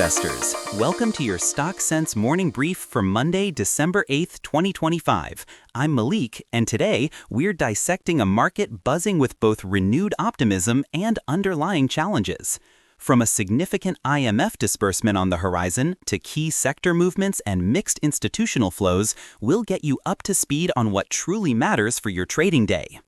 investors. Welcome to your Stock Sense morning brief for Monday, December 8th, 2025. I'm Malik, and today we're dissecting a market buzzing with both renewed optimism and underlying challenges. From a significant IMF disbursement on the horizon to key sector movements and mixed institutional flows, we'll get you up to speed on what truly matters for your trading day.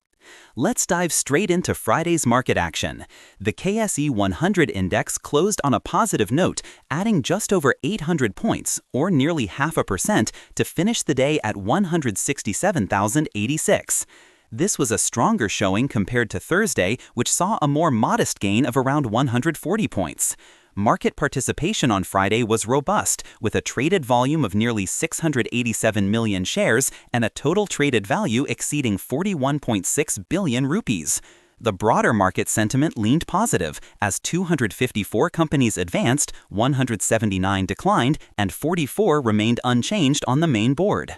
Let's dive straight into Friday's market action. The KSE-100 index closed on a positive note, adding just over 800 points, or nearly 0.5%, to finish the day at 167,086. This was a stronger showing compared to Thursday, which saw a more modest gain of around 140 points. Market participation on Friday was robust, with a traded volume of nearly 687 million shares and a total traded value exceeding 41.6 billion rupees. The broader market sentiment leaned positive, as 254 companies advanced, 179 declined, and 44 remained unchanged on the main board.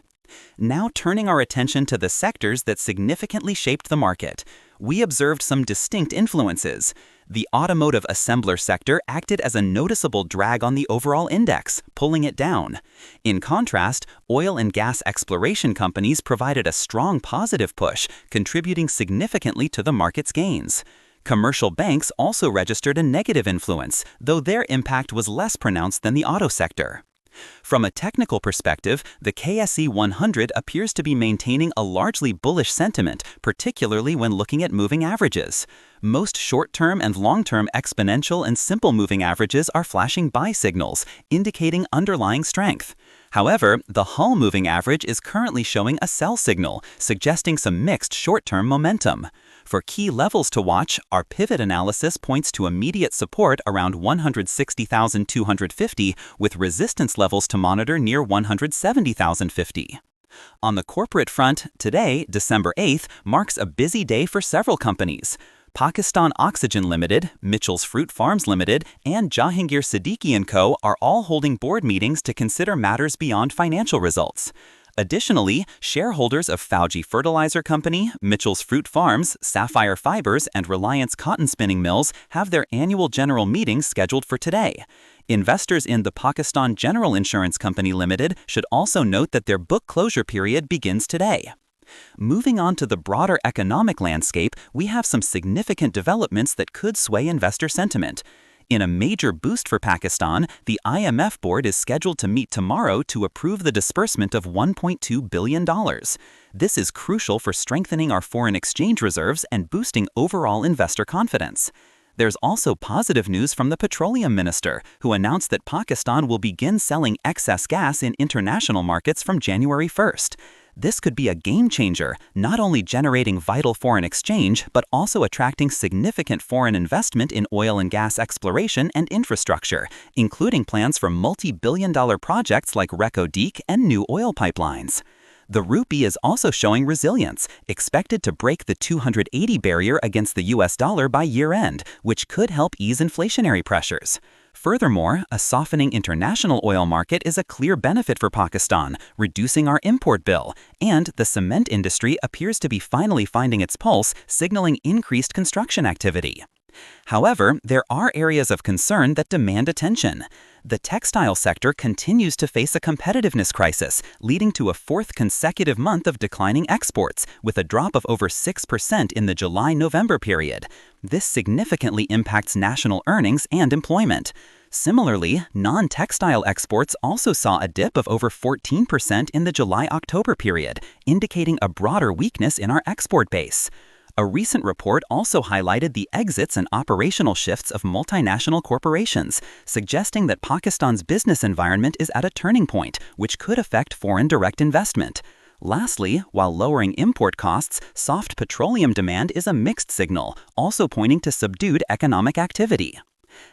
Now turning our attention to the sectors that significantly shaped the market, we observed some distinct influences. The automotive assembler sector acted as a noticeable drag on the overall index, pulling it down. In contrast, oil and gas exploration companies provided a strong positive push, contributing significantly to the market's gains. Commercial banks also registered a negative influence, though their impact was less pronounced than the auto sector. From a technical perspective, the KSE-100 appears to be maintaining a largely bullish sentiment, particularly when looking at moving averages. Most short-term and long-term exponential and simple moving averages are flashing buy signals, indicating underlying strength. However, the Hull moving average is currently showing a sell signal, suggesting some mixed short-term momentum. For key levels to watch, our pivot analysis points to immediate support around 160,250, with resistance levels to monitor near 170,050. On the corporate front, today, December 8th, marks a busy day for several companies. Pakistan Oxygen Limited, Mitchell's Fruit Farms Limited, and Jahangir Siddiqui & Co. are all holding board meetings to consider matters beyond financial results. Additionally, shareholders of Fauji Fertilizer Company, Mitchell's Fruit Farms, Sapphire Fibers, and Reliance Cotton Spinning Mills have their annual general meetings scheduled for today. Investors in the Pakistan General Insurance Company Limited should also note that their book closure period begins today. Moving on to the broader economic landscape, we have some significant developments that could sway investor sentiment. In a major boost for Pakistan, the IMF board is scheduled to meet tomorrow to approve the disbursement of $1.2 billion. This is crucial for strengthening our foreign exchange reserves and boosting overall investor confidence. There's also positive news from the petroleum minister, who announced that Pakistan will begin selling excess gas in international markets from January 1st. This could be a game changer, not only generating vital foreign exchange, but also attracting significant foreign investment in oil and gas exploration and infrastructure, including plans for multi-billion-dollar projects like Reko Diq and new oil pipelines. The rupee is also showing resilience, expected to break the 280 barrier against the US dollar by year-end, which could help ease inflationary pressures. Furthermore, a softening international oil market is a clear benefit for Pakistan, reducing our import bill, and the cement industry appears to be finally finding its pulse, signaling increased construction activity. However, there are areas of concern that demand attention. The textile sector continues to face a competitiveness crisis, leading to a fourth consecutive month of declining exports, with a drop of over 6% in the July-November period. This significantly impacts national earnings and employment. Similarly, non-textile exports also saw a dip of over 14% in the July-October period, indicating a broader weakness in our export base. A recent report also highlighted the exits and operational shifts of multinational corporations, suggesting that Pakistan's business environment is at a turning point, which could affect foreign direct investment. Lastly, while lowering import costs, soft petroleum demand is a mixed signal, also pointing to subdued economic activity.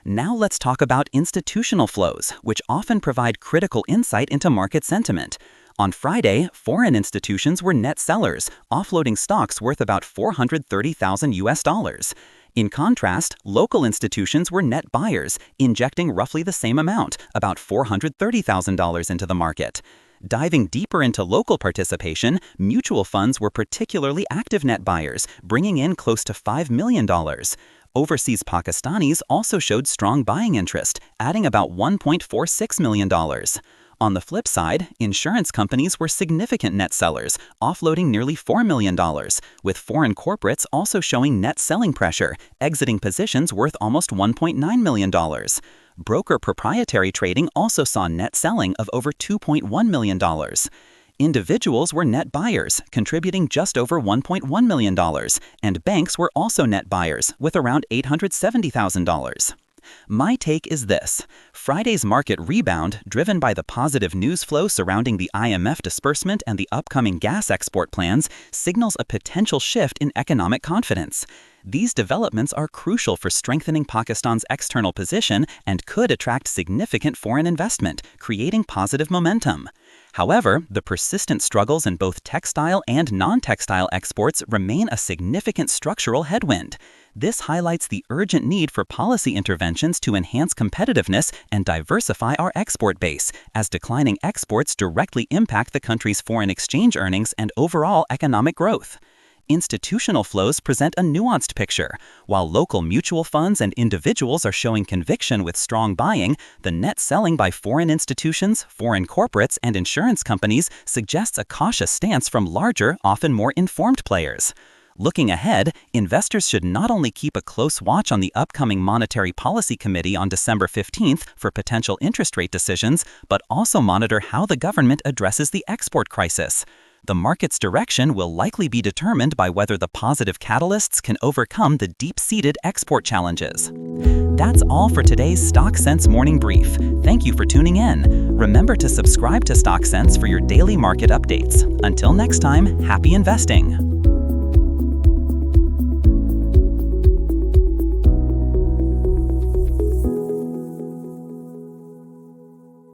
Now let's talk about institutional flows, which often provide critical insight into market sentiment. On Friday, foreign institutions were net sellers, offloading stocks worth about $430,000. In contrast, local institutions were net buyers, injecting roughly the same amount, about $430,000 into the market. Diving deeper into local participation, mutual funds were particularly active net buyers, bringing in close to $5 million. Overseas Pakistanis also showed strong buying interest, adding about $1.46 million. On the flip side, insurance companies were significant net sellers, offloading nearly $4 million, with foreign corporates also showing net selling pressure, exiting positions worth almost $1.9 million. Broker proprietary trading also saw net selling of over $2.1 million. Individuals were net buyers, contributing just over $1.1 million, and banks were also net buyers, with around $870,000. My take is this: Friday's market rebound, driven by the positive news flow surrounding the IMF disbursement and the upcoming gas export plans, signals a potential shift in economic confidence. These developments are crucial for strengthening Pakistan's external position and could attract significant foreign investment, creating positive momentum. However, the persistent struggles in both textile and non-textile exports remain a significant structural headwind. This highlights the urgent need for policy interventions to enhance competitiveness and diversify our export base, as declining exports directly impact the country's foreign exchange earnings and overall economic growth. Institutional flows present a nuanced picture. While local mutual funds and individuals are showing conviction with strong buying, the net selling by foreign institutions, foreign corporates, and insurance companies suggests a cautious stance from larger, often more informed players. Looking ahead, investors should not only keep a close watch on the upcoming Monetary Policy Committee on December 15th for potential interest rate decisions, but also monitor how the government addresses the export crisis. The market's direction will likely be determined by whether the positive catalysts can overcome the deep-seated export challenges. That's all for today's Stock Sense Morning Brief. Thank you for tuning in. Remember to subscribe to Stock Sense for your daily market updates. Until next time, happy investing!